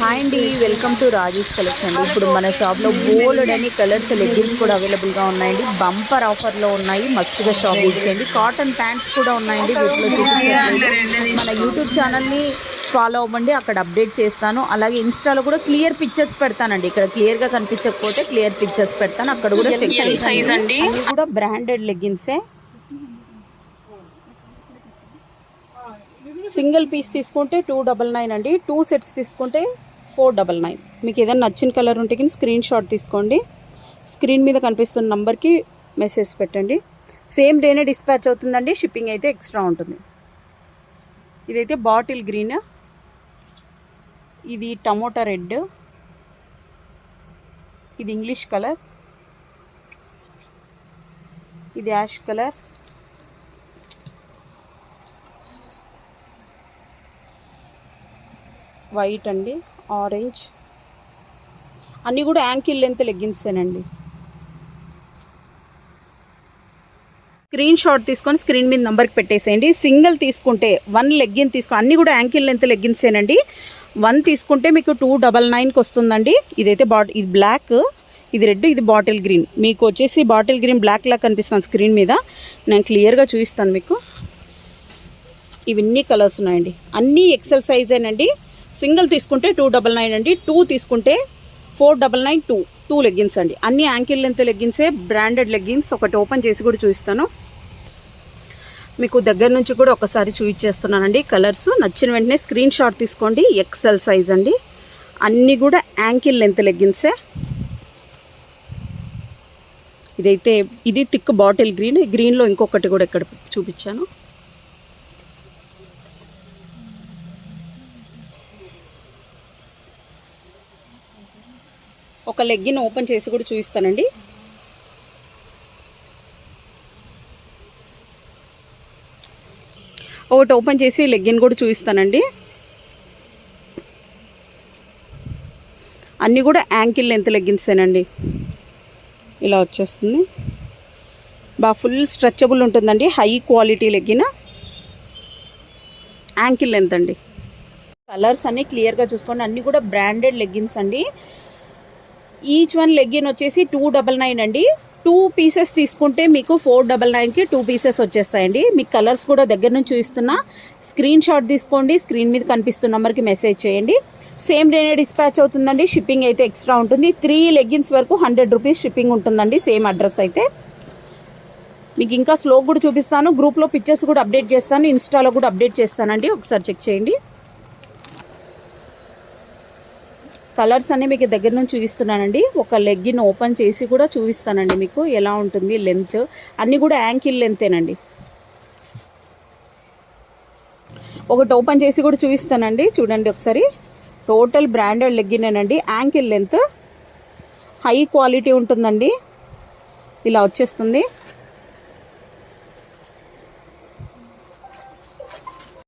Hi అండి, welcome to Rajesh collection అండి. ఇప్పుడు మన షాప్లో బోల్డ్ అని కలర్స్ లెగ్గిన్స్ కూడా అవైలబుల్గా ఉన్నాయండి. బంపర్ ఆఫర్లో ఉన్నాయి, మస్తుగా షాప్ ఇచ్చేయండి. కాటన్ ప్యాంట్స్ కూడా ఉన్నాయండి. వీటిలో చూపించట్లేదు. మన యూట్యూబ్ ఛానల్ని ఫాలో అవ్వండి, అక్కడ అప్డేట్ చేస్తాను. అలాగే ఇన్స్టాలో కూడా క్లియర్ పిక్చర్స్ పెడతానండి. ఇక్కడ క్లియర్గా కనిపించకపోతే క్లియర్ పిక్చర్స్ పెడతాను, అక్కడ కూడా చెక్ చేయండి. అన్నీ కూడా బ్రాండెడ్ లెగ్గిన్సే. సింగిల్ పీస్ తీసుకుంటే 299 అండి. 2 సెట్స్ తీసుకుంటే 499. మీకు ఏదైనా నచ్చిన కలర్ ఉంటే కానీ స్క్రీన్ షాట్ తీసుకోండి. స్క్రీన్ మీద కనిపిస్తున్న నంబర్కి మెసేజ్ పెట్టండి. సేమ్ డేనే డిస్పాచ్ అవుతుందండి. షిప్పింగ్ అయితే ఎక్స్ట్రా ఉంటుంది. ఇదైతే బాటిల్ గ్రీన్, ఇది టమోటా రెడ్, ఇది ఇంగ్లీష్ కలర్, ఇది యాష్ కలర్, వైట్ అండి, ఆరెంజ్. అన్నీ కూడా యాంకిల్ లెంత్ లెగ్గిన్సేనండి. స్క్రీన్ షాట్ తీసుకొని స్క్రీన్ మీద నెంబర్కి పెట్టేసేయండి. సింగిల్ తీసుకుంటే 1 లెగ్గిన్ తీసుకుని, అన్నీ కూడా యాంకిల్ లెంత్ లెగ్గిన్సేనండి. 1 తీసుకుంటే మీకు 299కి వస్తుందండి. ఇదైతే ఇది బ్లాక్, ఇది రెడ్, ఇది బాటిల్ గ్రీన్. మీకు వచ్చేసి బాటిల్ గ్రీన్ బ్లాక్ లాగా కనిపిస్తుంది స్క్రీన్ మీద. నేను క్లియర్గా చూపిస్తాను మీకు. ఇవన్నీ కలర్స్ ఉన్నాయండి, అన్నీ ఎక్సెల్ సైజేనండి. సింగిల్ తీసుకుంటే 299 అండి. 2 తీసుకుంటే 499. 2 లెగ్గిన్స్ అండి. అన్ని యాంకిల్ లెంత్ లెగ్గిన్సే, బ్రాండెడ్ లెగ్గిన్స్. ఒకటి ఓపెన్ చేసి కూడా చూపిస్తాను మీకు, దగ్గర నుంచి కూడా ఒకసారి చూపించేస్తున్నానండి. కలర్స్ నచ్చిన వెంటనే స్క్రీన్ షాట్ తీసుకోండి. ఎక్సెల్ సైజ్ అండి. అన్నీ కూడా యాంకిల్ లెంత్ లెగ్గిన్సే. ఇదైతే ఇది థిక్ బాటిల్ గ్రీన్. గ్రీన్లో ఇంకొకటి కూడా ఇక్కడ చూపించాను. ఒక లెగ్గిన్ ఓపెన్ చేసి కూడా చూపిస్తానండి. ఒకటి ఓపెన్ చేసి లెగ్గిన్ కూడా చూపిస్తానండి. అన్నీ కూడా యాంకిల్ లెంత్ లెగ్గిన్సేనండి. ఇలా వచ్చేస్తుంది. బాగా ఫుల్ స్ట్రెచబుల్ ఉంటుందండి. High quality legging, ankle length అండి. కలర్స్ అన్నీ క్లియర్గా చూసుకోండి. అన్నీ కూడా బ్రాండెడ్ లెగ్గిన్స్ అండి. ఈచ్ 1 లెగ్గిన్ వచ్చేసి 299 అండి. 2 పీసెస్ తీసుకుంటే మీకు 499కి 2 పీసెస్ వచ్చేస్తాయండి. మీకు కలర్స్ కూడా దగ్గర నుంచి చూస్తున్నా. స్క్రీన్ షాట్ తీసుకోండి. స్క్రీన్ మీద కనిపిస్తున్న నెంబర్కి మెసేజ్ చేయండి. సేమ్ డేనే డిస్పాచ్ అవుతుందండి. షిప్పింగ్ అయితే ఎక్స్ట్రా ఉంటుంది. 3 లెగ్గిన్స్ వరకు 100 రూపీస్ షిప్పింగ్ ఉంటుందండి. సేమ్ అడ్రస్ అయితే. మీకు ఇంకా స్లో కూడా చూపిస్తాను. గ్రూప్లో పిక్చర్స్ కూడా అప్డేట్ చేస్తాను. ఇన్స్టాలో కూడా అప్డేట్ చేస్తానండి. ఒకసారి చెక్ చేయండి. కలర్స్ అన్నీ మీకు దగ్గర నుంచి చూపిస్తున్నానండి. ఒక లెగ్గిన్ ఓపెన్ చేసి కూడా చూపిస్తానండి మీకు ఎలా ఉంటుంది లెంత్. అన్నీ కూడా యాంకిల్ లెంతేనండి. ఒకటి ఓపెన్ చేసి కూడా చూపిస్తానండి. చూడండి ఒకసారి. టోటల్ బ్రాండెడ్ లెగ్గినేనండి. యాంకిల్ లెంత్, హై క్వాలిటీ ఉంటుందండి. ఇలా వచ్చేస్తుంది.